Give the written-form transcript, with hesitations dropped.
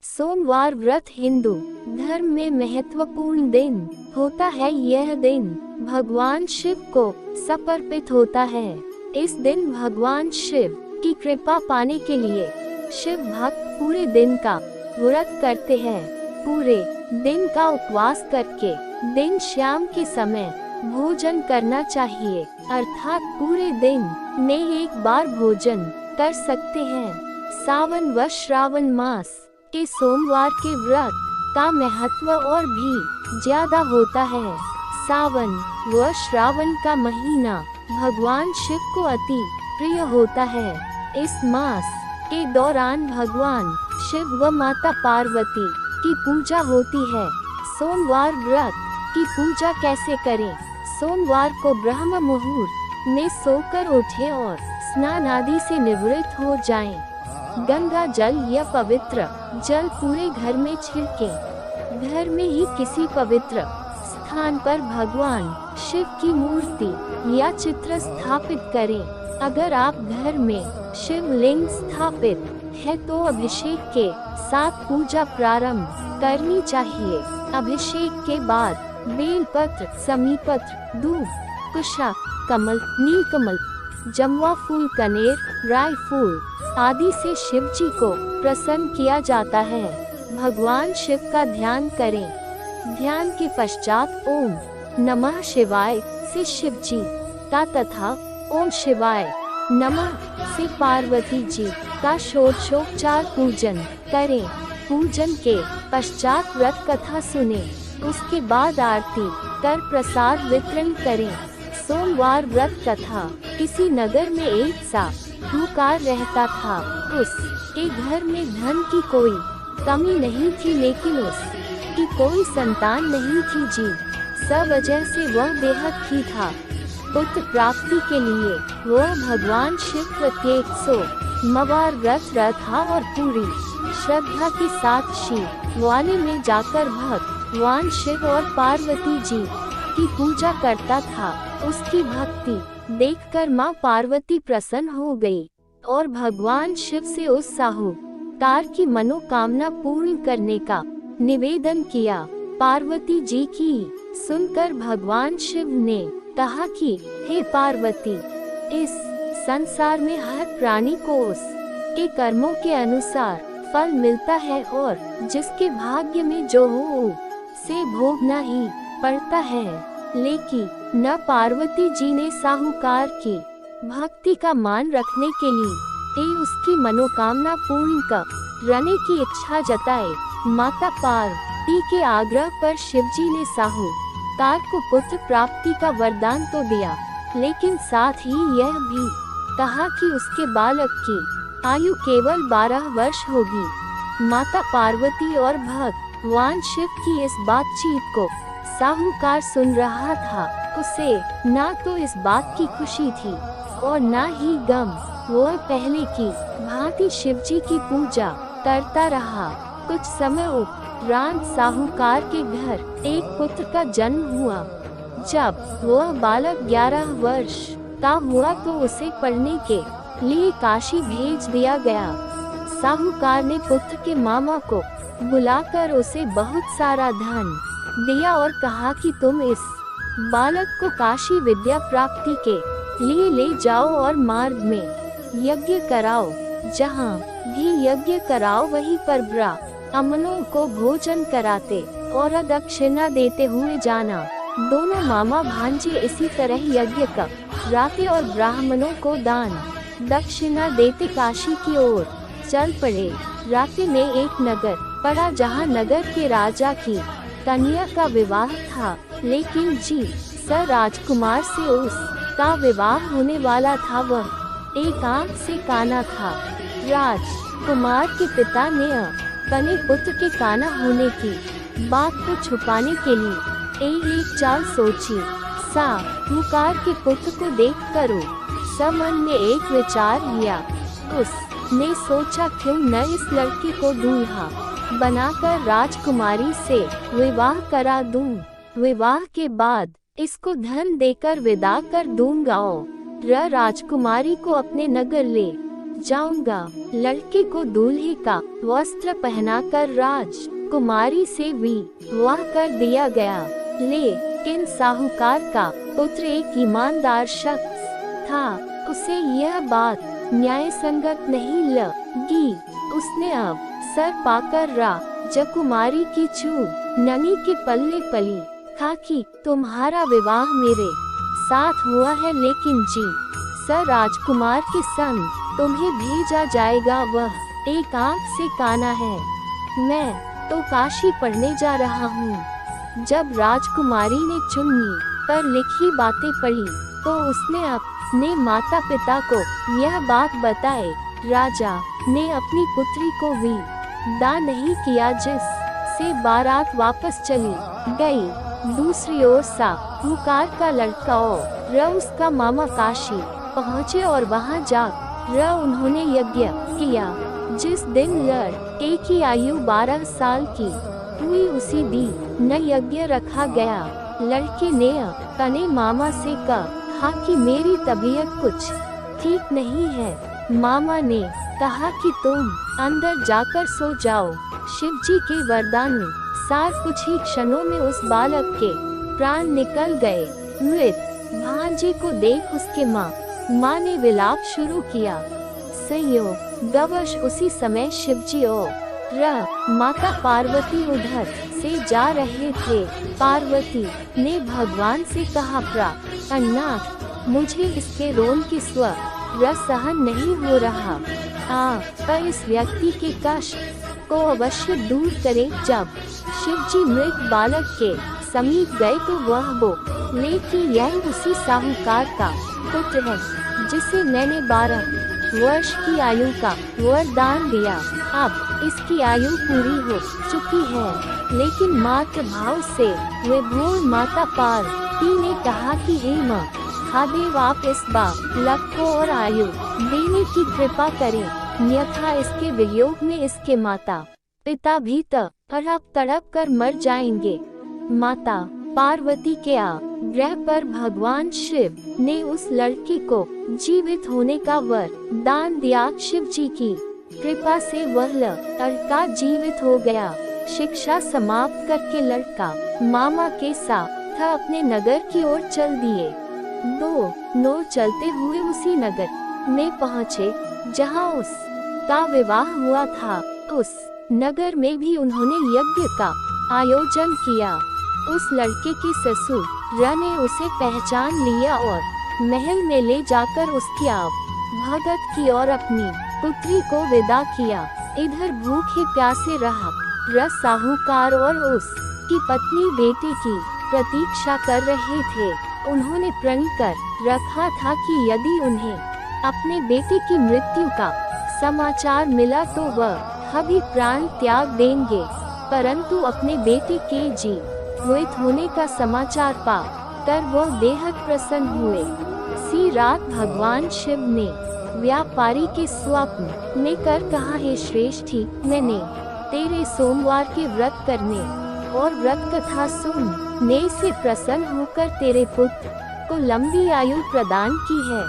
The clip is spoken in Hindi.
सोमवार व्रत हिंदू धर्म में महत्वपूर्ण दिन होता है। यह दिन भगवान शिव को समर्पित होता है। इस दिन भगवान शिव की कृपा पाने के लिए शिव भक्त पूरे दिन का व्रत करते हैं। पूरे दिन का उपवास करके दिन शाम के समय भोजन करना चाहिए, अर्थात पूरे दिन में एक बार भोजन कर सकते हैं। सावन व श्रावण मास के सोमवार के व्रत का महत्व और भी ज्यादा होता है। सावन व श्रावण का महीना भगवान शिव को अति प्रिय होता है। इस मास के दौरान भगवान शिव व माता पार्वती की पूजा होती है। सोमवार व्रत की पूजा कैसे करें? सोमवार को ब्रह्म मुहूर्त में सोकर उठें और स्नान आदि से निवृत्त हो जाएं। गंगा जल या पवित्र जल पूरे घर में छिड़कें। घर में ही किसी पवित्र स्थान पर भगवान शिव की मूर्ति या चित्र स्थापित करें। अगर आप घर में शिवलिंग स्थापित है तो अभिषेक के साथ पूजा प्रारंभ करनी चाहिए। अभिषेक के बाद बेलपत्र, समीपत्र, दूब, कुशा, कमल, नीलकमल, जमुआ फूल, कनेर, राई फूल आदि से शिव जी को प्रसन्न किया जाता है। भगवान शिव का ध्यान करें। ध्यान के पश्चात ओम नमः शिवाय से शिव जी का तथा ओम शिवाय नमः से पार्वती जी का षोडशोपचार पूजन करें। पूजन के पश्चात व्रत कथा सुने, उसके बाद आरती कर प्रसाद वितरण करें। सोमवार व्रत कथा। किसी नगर में एक साहूकार रहता था। उसके घर में धन की कोई कमी नहीं थी, लेकिन उसकी कोई संतान नहीं थी जी। सब वजह से वह बेहद ही था। पुत्र प्राप्ति के लिए वह भगवान शिव प्रत्येक सोमवार व्रत रखा और पूरी श्रद्धा के साथ शिवालय में जाकर भगवान शिव और पार्वती जी की पूजा करता था। उसकी भक्ति देखकर माँ पार्वती प्रसन्न हो गई और भगवान शिव से उस साहूकार की मनोकामना पूर्ण करने का निवेदन किया। पार्वती जी की सुनकर भगवान शिव ने कहा कि हे पार्वती, इस संसार में हर प्राणी को उसके कर्मों के अनुसार फल मिलता है और जिसके भाग्य में जो हो उसे भोगना ही पड़ता है। लेकिन न पार्वती जी ने साहूकार की भक्ति का मान रखने के लिए उसकी मनोकामना पूर्ण करने की इच्छा जताई। माता पार्वती के आग्रह पर शिवजी ने साहूकार को पुत्र प्राप्ति का वरदान तो दिया, लेकिन साथ ही यह भी कहा कि उसके बालक की आयु केवल 12 वर्ष होगी। माता पार्वती और भगवान शिव की इस बातचीत को साहूकार सुन रहा था। उसे ना तो इस बात की खुशी थी और ना ही गम। वह पहले की भांति शिवजी की पूजा करता रहा। कुछ समय उपरांत साहूकार के घर एक पुत्र का जन्म हुआ। जब वह बालक 11 वर्ष का हुआ तो उसे पढ़ने के लिए काशी भेज दिया गया। साहूकार ने पुत्र के मामा को बुलाकर उसे बहुत सारा धन दिया और कहा कि तुम इस बालक को काशी विद्या प्राप्ति के लिए ले जाओ और मार्ग में यज्ञ कराओ। जहाँ भी यज्ञ कराओ वहीं पर ब्राह्मणों को भोजन कराते और दक्षिणा देते हुए जाना। दोनों मामा भांजे इसी तरह यज्ञ कराते और ब्राह्मणों को दान दक्षिणा देते काशी की ओर चल पड़े। रात्रि में एक नगर पड़ा जहाँ नगर के राजा की कन्या का विवाह था, लेकिन जी सर राजकुमार से उसका विवाह होने वाला था। वह एक आंख से काना था। राजकुमार के पिता ने अपने पुत्र के काना होने की बात को छुपाने के लिए एक चाल सोची। साहूकार के पुत्र को देखकर उसके मन में एक विचार लिया। उसने सोचा क्यों न इस लड़के को दूल्हा बनाकर राजकुमारी से विवाह करा दूं। विवाह के बाद इसको धन देकर विदा कर दूंगा और राजकुमारी को अपने नगर ले जाऊंगा। लड़के को दूल्हे का वस्त्र पहनाकर राजकुमारी से विवाह कर दिया गया। लेकिन साहूकार का पुत्र एक ईमानदार शख्स था। उसे यह बात न्याय संगत नहीं लगी। उसने अब सर पाकर राजकुमारी की चूननी के पल्ले पली था कि तुम्हारा विवाह मेरे साथ हुआ है, लेकिन जी सर राजकुमार के संग तुम्हें भेजा जाएगा। वह एक आंख से काना है। मैं तो काशी पढ़ने जा रहा हूँ। जब राजकुमारी ने चुन्नी पर लिखी बातें पढ़ी तो उसने अपने माता पिता को यह बात बताई। राजा ने अपनी पुत्री को विदा नहीं किया, जिससे बारात वापस चली गई। दूसरी ओर साहूकार का लड़का और उसका मामा काशी पहुँचे और वहां जाकर उन्होंने यज्ञ किया। जिस दिन लड़के की आयु 12 साल की हुई उसी दिन यज्ञ रखा गया। लड़के ने अपने मामा से कहा कि मेरी तबीयत कुछ ठीक नहीं है। मामा ने कहा कि तुम अंदर जाकर सो जाओ। शिवजी के वरदान सार कुछ ही क्षणों में उस बालक के प्राण निकल गए। मृत भांजे को देख उसके माँ ने विलाप शुरू किया। संयोगवश उसी समय शिवजी और माता पार्वती उधर से जा रहे थे। पार्वती ने भगवान से कहा, प्राणनाथ, मुझे इसके रोन की स्वर सहन नहीं हो रहा। पर इस व्यक्ति के कष्ट को अवश्य दूर करें। जब शिवजी मृत बालक के समीप गए तो वह बोले कि यह उसी साहूकार का पुत्र है जिसे मैंने 12 वर्ष की आयु का वरदान दिया। अब इसकी आयु पूरी हो चुकी है। लेकिन मातृ भाव से विभोर माता पार्वती ने कहा कि हे महादेव, आप इस बालक को और आयु देने की कृपा करें, अन्यथा इसके वियोग में इसके माता पिता भी तड़प कर मर जाएंगे। माता पार्वती के आग्रह पर भगवान शिव ने उस लड़के को जीवित होने का वरदान दिया। शिव जी की कृपा से वह लड़का जीवित हो गया। शिक्षा समाप्त करके लड़का मामा के साथ अपने नगर की ओर चल दिए। दोनों चलते हुए उसी नगर में पहुँचे जहाँ उसका विवाह हुआ था। उस नगर में भी उन्होंने यज्ञ का आयोजन किया। उस लड़के के ससुर ने उसे पहचान लिया और महल में ले जाकर उसकी भगत की और अपनी पुत्री को विदा किया। इधर भूखे प्यासे साहूकार और उसकी पत्नी बेटे की प्रतीक्षा कर रहे थे। उन्होंने प्रण कर रखा था कि यदि उन्हें अपने बेटे की मृत्यु का समाचार मिला तो वह अभी प्राण त्याग देंगे, परंतु अपने बेटे के जीवित होने का समाचार पा कर वह बेहद प्रसन्न हुए। सी रात भगवान शिव ने व्यापारी के स्वप्न में कर कहा, हे श्रेष्ठी, मैंने तेरे सोमवार के व्रत करने और व्रत कथा सुनने से प्रसन्न होकर तेरे पुत्र को लंबी आयु प्रदान की है।